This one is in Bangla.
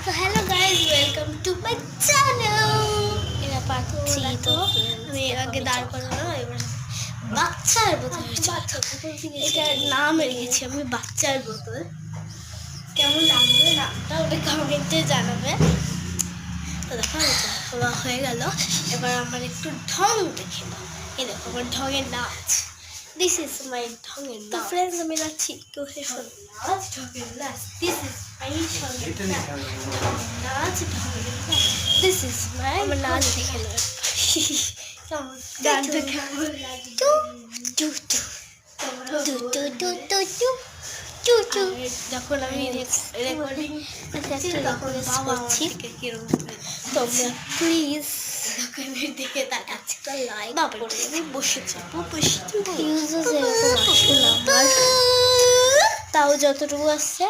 তো hello guys, welcome to my channel. এটা পাচ্ছি তো আমি আগে দাঁড় করানো, এবার বাচ্চার বোতল। এটার নাম রেখেছি আমি বাচ্চার বোতল। কেমন লাগবে নামটা ওটা কমেন্টে জানাবে। তো দেখো হয়ে গেল। এবার আমার একটু ঢং দেখে দাও। এই দেখো আমার ঢঙের নাচ। দিস ইজ মাই ঢঙের নাচ। তো ফ্রেন্ডস, আমি নাচছি, কেউ শেষ নাচ ঢঙের নাচ। দিস ইজ মাই ঢঙের নাচ। নাচ ঢঙের নাচ। দিস ইজ মাই আমার নাচ দেখে নাও। কেমন গানটা কেমন লাগে? টু টু টু টু টু টু টু টু টু টু। যখন আমি রেকর্ডিং করছি, তোমরা প্লিজ দোকানের দিকে তাকাচ্ছি, লাইক করে আমি বসেছি। ইউজেস এরকম আসে না আমার, তাও যতটুকু আসছে